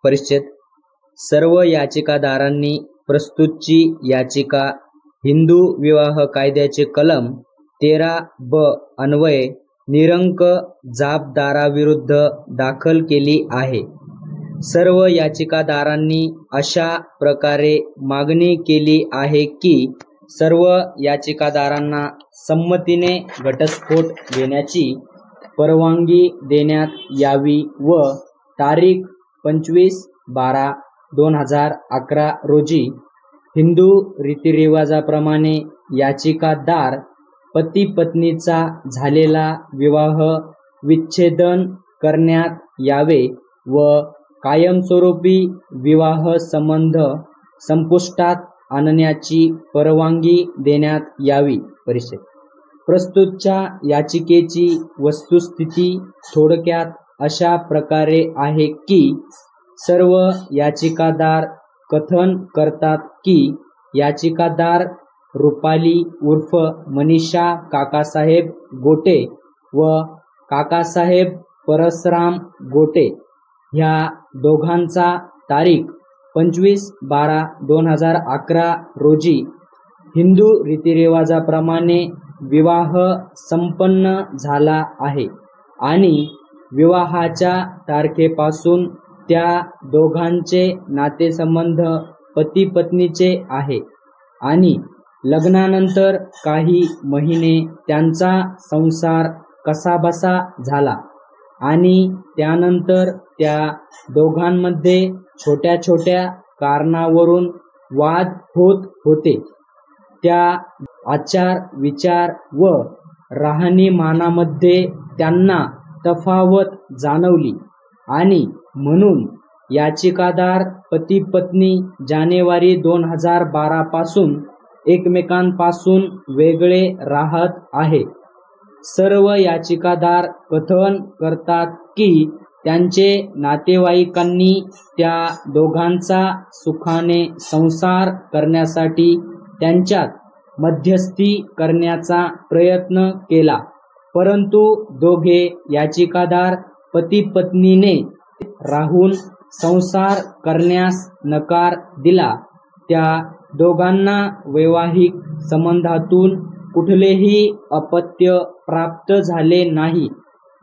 परिच्छेद. सर्व याचिकादारांनी प्रस्तुतची याचिका हिंदू विवाह कायद्याचे कलम 13(ब) अन्वये निरंक जाबदाराविरुद्ध दाखल केली आहे. सर्व याचिकादारांनी अशा प्रकारे मागणी केली आहे की सर्व याचिकादारांना संमतीने घटस्फोट घेण्याची परवानगी देण्यात यावी व तारीख 25/12/2011 रोजी हिंदू रीतिरिवाजाप्रमाणे याचिकादार पती पत्नीचा झालेला विवाह विच्छेदन करण्यात यावे व कायमस्वरूपी विवाह संबंध संपुष्टात आणण्याची परवानगी देण्यात यावी. परिच्छेद. प्रस्तुतच्या याचिकेची वस्तुस्थिती थोडक्यात अशा प्रकारे आहे की सर्व याचिकादार कथन करतात की याचिकादार रुपाली उर्फ मनीषा काकासाहेब गोटे व काकासाहेब परसराम गोटे ह्या दोघांचा तारीख 25/12/2011 रोजी हिंदू रीतिरिवाजाप्रमाणे विवाह संपन्न झाला आहे आणि विवाहाच्या तारखेपासून त्या दोघांचे नातेसंबंध पती पत्नीचे आहे आणि लग्नानंतर काही महिने त्यांचा संसार कसाबसा झाला आणि त्यानंतर त्या दोघांमध्ये छोट्या छोट्या कारणावरून वाद होत होते. त्या आचार विचार व राहणीमानामध्ये त्यांना तफावत जाणवली आणि म्हणून याचिकादार पती पत्नी जानेवारी 2012 पासून एकमेकांपासून वेगळे राहत आहे. सर्व याचिकादार कथन करतात की त्यांचे नातेवाईकांनी त्या दोघांचा सुखाने संसार करण्यासाठी त्यांच्यात मध्यस्थी करण्याचा प्रयत्न केला, परंतु दोघे याचिकादार पती पत्नीने राहून संसार करण्यास नकार दिला. त्या दोघांना वैवाहिक संबंधातून कुठलेही अपत्य प्राप्त झाले नाही.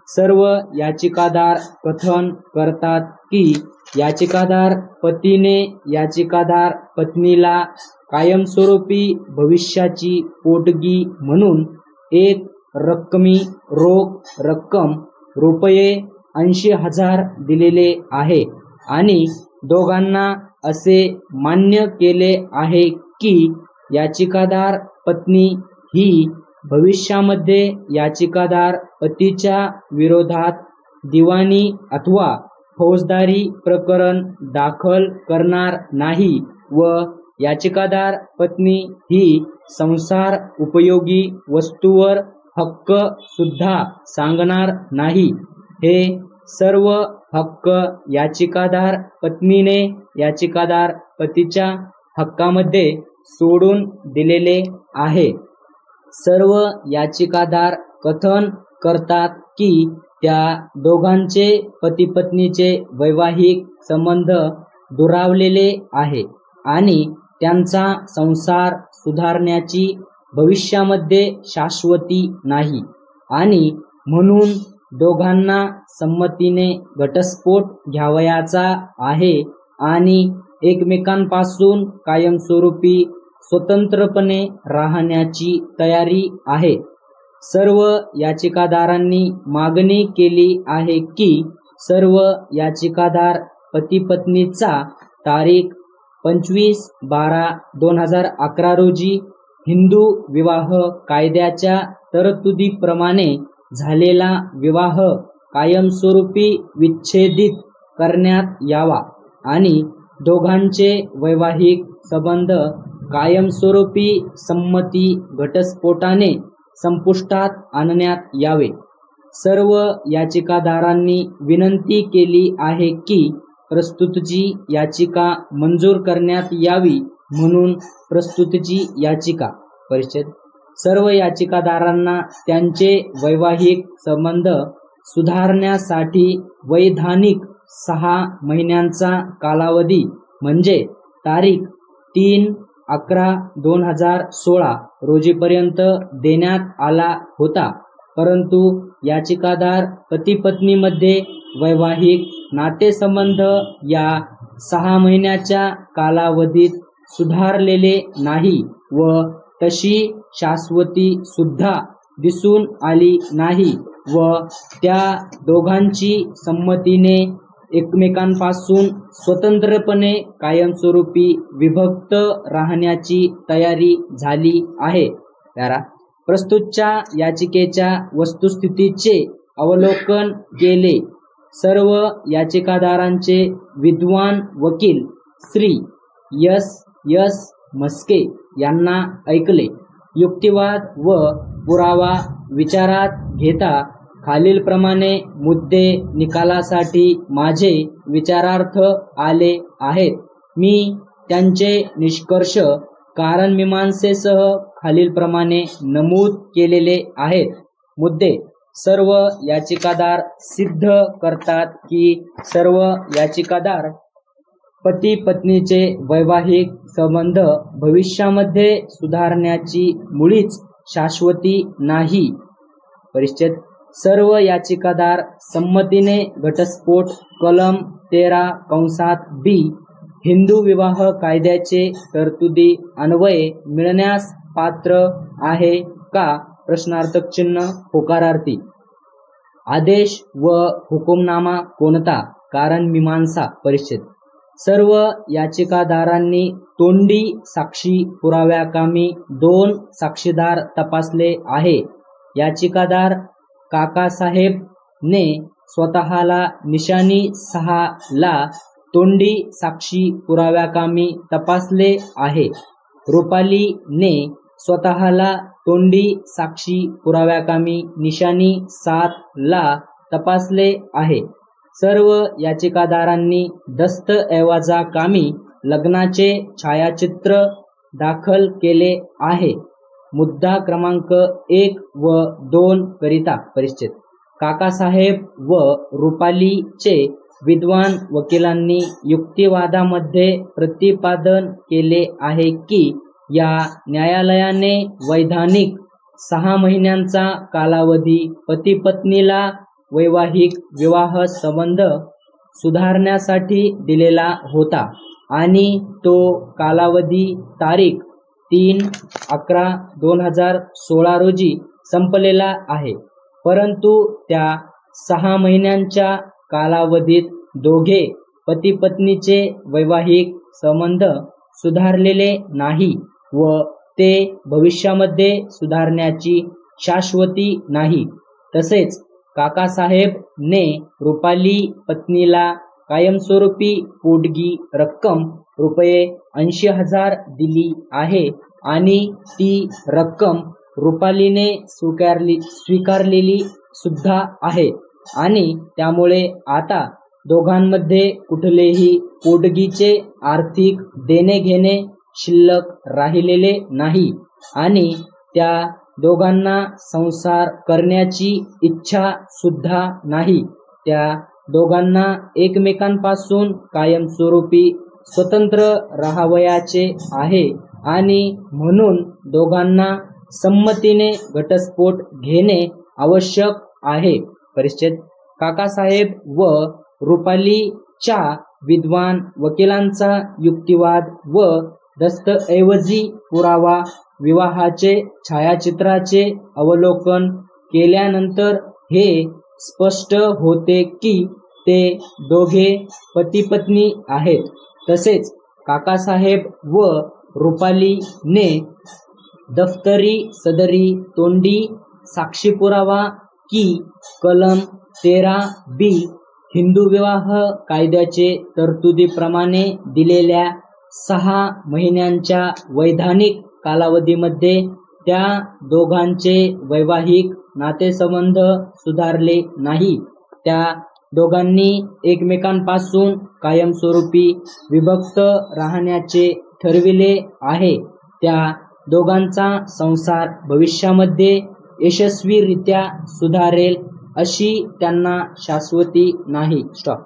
सर्व याचिकादार कथन करतात की याचिकादार पतीने याचिकादार पत्नीला कायमस्वरूपी भविष्याची पोटगी म्हणून एक रक्कमी रोख रक्कम ₹80,000 दिलेले आहे आणि दोघांना असे मान्य केले आहे की याचिकादार पत्नी ही भविष्यामध्ये याचिकादार पतीच्या विरोधात दिवाणी अथवा फौजदारी प्रकरण दाखल करणार नाही व याचिकादार पत्नी ही संसार उपयोगी वस्तूवर हक्क सुद्धा सांगणार नाही. हे सर्व हक्क याचिकादार पत्नीने याचिकादार पतीच्या हक्कामध्ये सोडून दिलेले आहे. सर्व याचिकादार कथन करतात की त्या दोघांचे पती पत्नीचे वैवाहिक संबंध दुरावलेले आहे आणि त्यांचा संसार सुधारण्याची भविष्यामध्ये शाश्वती नाही आणि म्हणून दोघांना संमतीने घटस्फोट घ्यावयाचा आहे आणि एकमेकांपासून कायमस्वरूपी स्वतंत्रपणे राहण्याची तयारी आहे. सर्व याचिकादारांनी मागणी केली आहे की सर्व याचिकादार पती पत्नीचा तारीख 25/12/2011 रोजी हिंदू विवाह कायद्याच्या तरतुदीप्रमाणे झालेला विवाह कायमस्वरूपी विच्छेदित करण्यात यावा आणि दोघांचे वैवाहिक संबंध कायमस्वरूपी संमती घटस्फोटाने संपुष्टात आणण्यात यावे. सर्व याचिकादारांनी विनंती केली आहे की प्रस्तुतची याचिका मंजूर करण्यात यावी म्हणून प्रस्तुतची याचिका. परिच्छेद. सर्व याचिकादारांना त्यांचे वैवाहिक संबंध सुधारण्यासाठी वैधानिक 6 महिन्यांचा कालावधी म्हणजे तारीख 3/11/2016 रोजीपर्यंत देण्यात आला होता, परंतु याचिकादार पती पत्नीमध्ये वैवाहिक नातेसंबंध या 6 महिन्याच्या कालावधीत सुधारलेले नाही व तशी शाश्वती सुद्धा दिसून आली नाही व त्या दोघांची संमतीने एकमेकांपासून स्वतंत्रपणे कायमस्वरूपी विभक्त राहण्याची तयारी झाली आहे. प्रस्तुतच्या याचिकेच्या वस्तुस्थितीचे अवलोकन केले. सर्व याचिकादारांचे विद्वान वकील श्री S. म्हस्के यांना ऐकले. युक्तिवाद व पुरावा विचारात घेता खालीलप्रमाणे मुद्दे निकालासाठी माझे विचारार्थ आले आहेत. मी त्यांचे निष्कर्ष कारणमीमांसेसह खालीलप्रमाणे नमूद केलेले आहेत. मुद्दे: सर्व याचिकादार सिद्ध करतात की सर्व याचिकादार पती पत्नीचे वैवाहिक संबंध भविष्यामध्ये सुधारण्याची मुळीच शाश्वती नाही. परिच्छेद: सर्व याचिकादार संमतीने घटस्फोट कलम 13(b) हिंदू विवाह कायद्याचे तरतुदी अन्वये मिळण्यास पात्र आहे का? होकारार्थी. आदेश व हुकुमनामा कोणता? कारणमीमांसा. परिच्छेद: सर्व याचिकादारांनी तोंडी साक्षी पुराव्याकामी 2 साक्षीदार तपासले आहे. याचिकादार काकासाहेब ने स्वतःला निशाणी 6 ला तोंडी साक्षी पुराव्याकामी तपासले आहे. रुपाली ने स्वतःला तोंडी साक्षी पुराव्याकामी निशाणी 7 ला तपासले आहे. सर्व याचिकादारांनी दस्तऐवजाकामी लग्नाचे छायाचित्र दाखल केले आहे. मुद्दा क्रमांक 1 व 2 करिता. परिच्छेद: काकासाहेब व रुपालीचे विद्वान वकिलांनी युक्तिवादामध्ये प्रतिपादन केले आहे की या न्यायालयाने वैधानिक 6 महिन्यांचा कालावधी पती पत्नीला वैवाहिक विवाह संबंध सुधारण्यासाठी दिलेला होता आणि तो कालावधी तारीख 3/11/2016 रोजी संपलेला आहे. परंतु त्या 6 महिन्यांच्या कालावधीत दोघे पती पत्नीचे वैवाहिक संबंध सुधारलेले नाही व ते भविष्यामध्ये सुधारण्याची शाश्वती नाही. तसेच काकासाहेब ने रुपाली पत्नीला कायमस्वरूपी पोटगी रक्कम ₹80,000 दिली आहे आणि ती रक्कम रुपालीने स्वीकारलेली सुद्धा आहे आणि त्यामुळे आता दोघांमध्ये कुठलेही पोटगीचे आर्थिक देणे घेणे शिल्लक राहिलेले नाही आणि त्या दोघांना संसार करण्याची इच्छा सुद्धा नाही. त्या दोघांना एकमेकांपासून कायमस्वरूपी स्वतंत्र राहावयाचे आहे आणि म्हणून दोघांना संमतीने घटस्फोट घेणे आवश्यक आहे. परिच्छेद: काकासाहेब व रुपालीच्या विद्वान वकिलांचा युक्तिवाद व दस्तऐवजी पुरावा विवाहाचे छायाचित्राचे अवलोकन केल्यानंतर हे स्पष्ट होते की ते दोघे पती पत्नी आहेत. तसेच काकासाहेब व रुपाली ने दफ्तरी सदरी तोंडी साक्षीपुरावा की कलम 13(b) हिंदू विवाह कायद्याचे तरतुदीप्रमाणे दिलेल्या 6 महिन्यांच्या वैधानिक कालावधीमध्ये त्या दोघांचे वैवाहिक नातेसंबंध सुधारले नाही. त्या दोघांनी एकमेकांपासून कायमस्वरूपी विभक्त राहण्याचे ठरविले आहे. त्या दोघांचा संसार भविष्यामध्ये यशस्वीरित्या सुधारेल अशी त्यांना शाश्वती नाही. स्टॉप.